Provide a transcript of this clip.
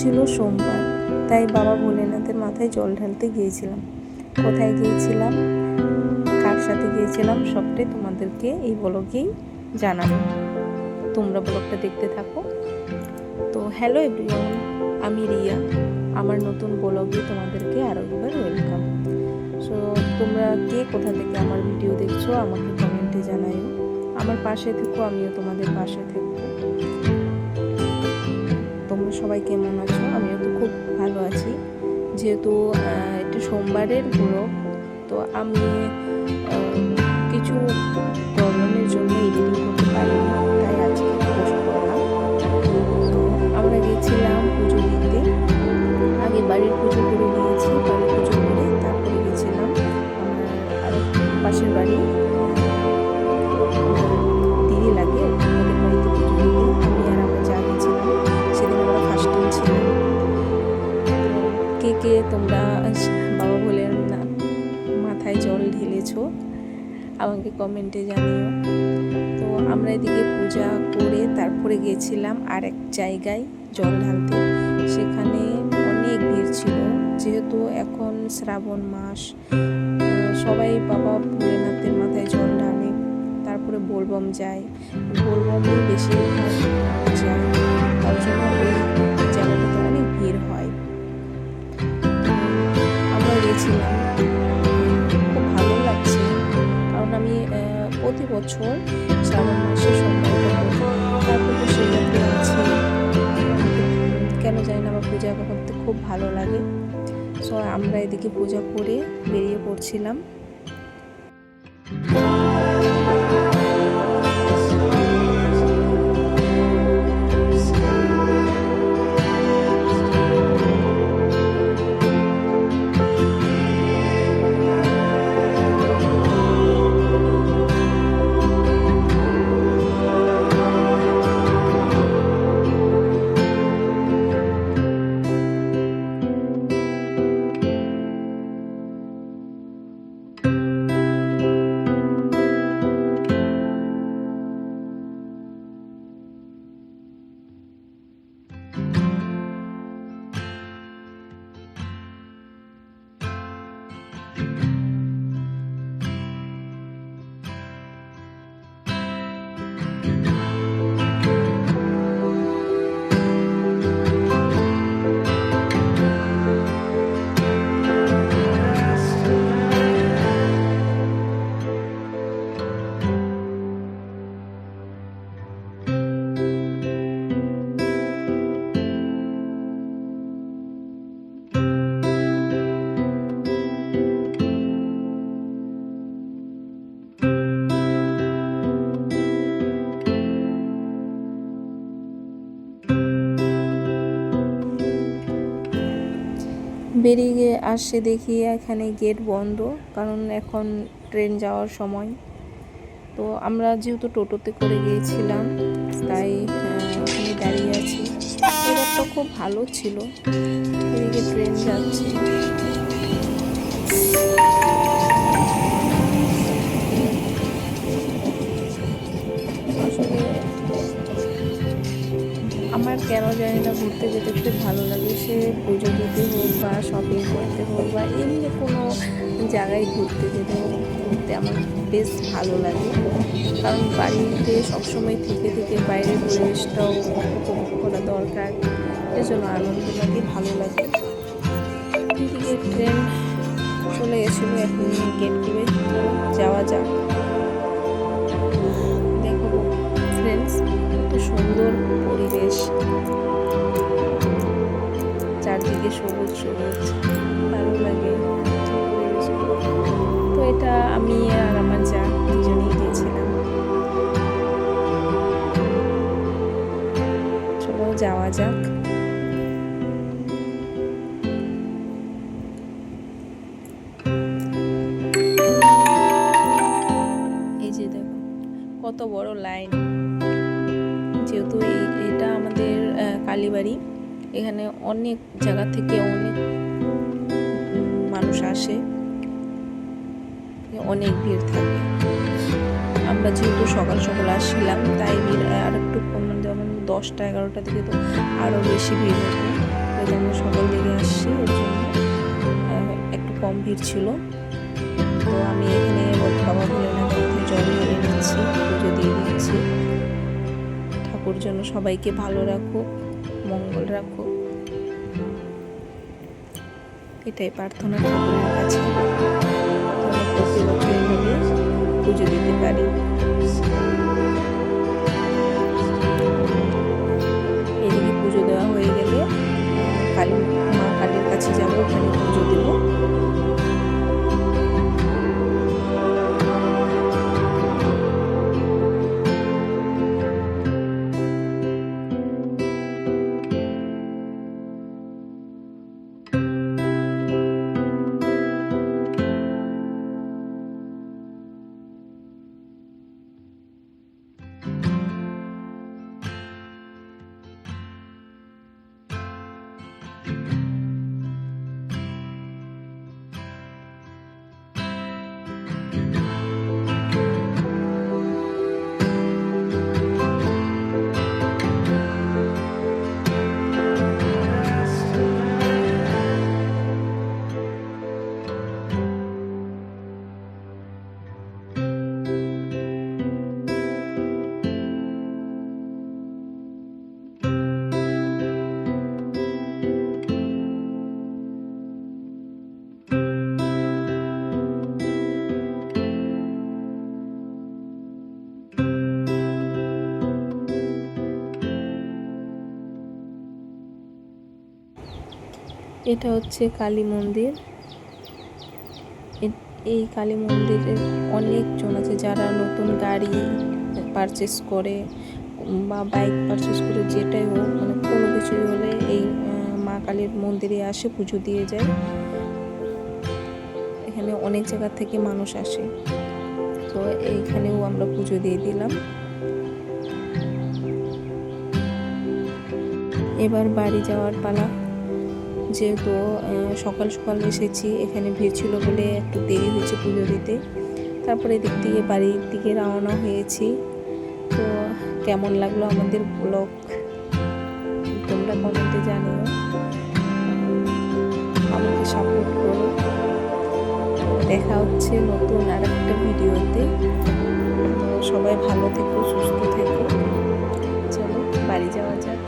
ছিল সোমবার, তাই বাবা ভোলেনাথের মাথায় জল ঢালতে গিয়েছিলাম। কোথায় গিয়েছিলাম, কার সাথে গিয়েছিলাম, সবটাই তোমাদেরকে এই ব্লগেই জানাবো। তোমরা ব্লগটা দেখতে থাকো। তো হ্যালো এভরিওয়ান, আমি রিয়া। আমার নতুন ব্লগে তোমাদেরকে আরও একবার ওয়েলকাম। সো তোমরা কে কোথা থেকে আমার ভিডিও দেখছো আমাকে কমেন্টে জানাইও। আমার পাশে থেকো, আমিও তোমাদের পাশে থাকবো। তোমরা সবাই কেমন আছো? আমিও তো খুব ভালো আছি। যেহেতু এটা সোমবারের ব্লগ, তো আমি কিছু প্রবলেমের জন্য এডিটিং করতে পারিনি, তাই আজকে পোস্ট করলাম। তো আমরা গেছিলাম পুজো দিতে। আগে বাড়ির পুজো করে নিয়েছি, বাড়ির পুজো করে তারপরে গেছিলাম আমার আর পাশের বাড়ি দিদি লাগে ওদের বাড়িতে পুজো দিতে। আমি আর আমার যা গেছিলাম, সেদিন আমরা ফাস্টিং ছিলাম। কে কে তোমরা বাবা ভোলেনাথ মাথায় জল ঢেলেছো আমাকে কমেন্টে জানিও। তো আমরা এদিকে পূজা করে তারপরে গেছিলাম আর এক জায়গায় জল ঢালতে। সেখানে অনেক ভিড় ছিল, যেহেতু এখন শ্রাবণ মাস, সবাই বাবা ভোলেনাথের মাথায় জল ঢালে, তারপরে বোলবম যায়, বোলবমে বেশিরভাগ যায়, তার জন্য ওই জায়গাটাতে অনেক ভিড় হয়। আমরা গেছিলাম, খুব ভালো লাগছে, কারণ আমি প্রতি বছর শ্রাবণ মাসে সোমবারটা করি। তারপর তো শিবরাত্রি আছে, কেন জানি না আমার পূজা করতে খুব ভালো লাগে। সো আমরা এদিকে পূজা করে বেরিয়ে পড়ছিলাম। বেরিয়ে আসে দেখি এখানে গেট বন্ধ, কারণ এখন ট্রেন যাওয়ার সময়। তো আমরা যেহেতু টোটোতে করে গিয়েছিলাম, তাই ওখানে দাঁড়িয়ে আছি। এবারটা খুব ভালো ছিল, এদিকে ট্রেন যাচ্ছে। আসলে আমার কেন জানি না ঘুরতে যেতে খুব ভালো লাগে, সে পুজো দিতে হোক বা শপিং করতে হোক বা এমনি কোনো জায়গায় ঘুরতে যেতে হোক, ঘুরতে আমার বেশ ভালো লাগে। কারণ বাড়িতে সবসময় থেকে থেকে বাইরের পরিবেশটাও উপভোগ করা দরকার, এজন্য আনন্দ লাগে, ভালো লাগে। এদিকে ট্রেন চলে গেছিলো, এখন গেট করে যাওয়া যাক। দেখো ফ্রেন্ডস, কত সুন্দর পরিবেশ, চারদিকে সবুজ সবুজ, ভালো লাগে। তো এটা আমি আর আমার যা দুজনেই গিয়েছিলাম। চলো যাওয়া যাক। এই যে দেখো কত বড় লাইন, যেহেতু এটা আমাদের কালীবাড়ি, এখানে অনেক জায়গা থেকে অনেক মানুষ আসে, অনেক ভিড় থাকে। আমরা যেহেতু সকাল সকাল আসছিলাম, তাই ভিড় আর একটু কম, যেমন 10টা 11টার দিকে তো আরও বেশি ভিড় হতো। তো যেহেতু আমরা সকাল দিকে আসছি ওর জন্য একটু কম ভিড় ছিল। তো আমি এখানে বাবা ভোলেনাথের মাথায় জল ঢেলে নিচ্ছি, পুজো দিয়ে দিচ্ছি। ঠাকুর যেন সবাইকে ভালো রাখুক, মঙ্গল রাখুক, এটাই প্রার্থনা ঠাকুরের কাছে। আমরা প্রতি বছর এভাবে পুজো দিতে পারি। এদিকে পুজো দেওয়া হয়ে গেলে মা কালীর কাছে যাবো, ওখানে পুজো দেবো। এটা হচ্ছে কালী মন্দির। এই কালী মন্দিরে অনেকজন আছে যারা নতুন গাড়ি পারচেস করে বা বাইক পারচেস করে, যেটাই হোক মানে কোনো কিছুই হলে এই মা কালীর মন্দিরে আসে, পুজো দিয়ে যায়। এখানে অনেক জায়গা থেকে মানুষ আসে, তো এইখানেও আমরা পুজো দিয়ে দিলাম। এবার বাড়ি যাওয়ার পালা। যেহেতু সকাল সকাল এসেছি, এখানে ভিড় ছিল বলে একটু দেরি হয়েছে পুজো দিতে। তারপরে এদিক থেকে বাড়ির দিকে রওনা হয়েছি। তো কেমন লাগলো আমাদের ব্লগ তোমরা কমেন্টে জানিও, আমাকে সাপোর্ট করো। দেখা হচ্ছে নতুন আর একটা ভিডিওতে। সবাই ভালো থেকো, সুস্থ থেকো। চলো বাড়ি যাওয়া যাক।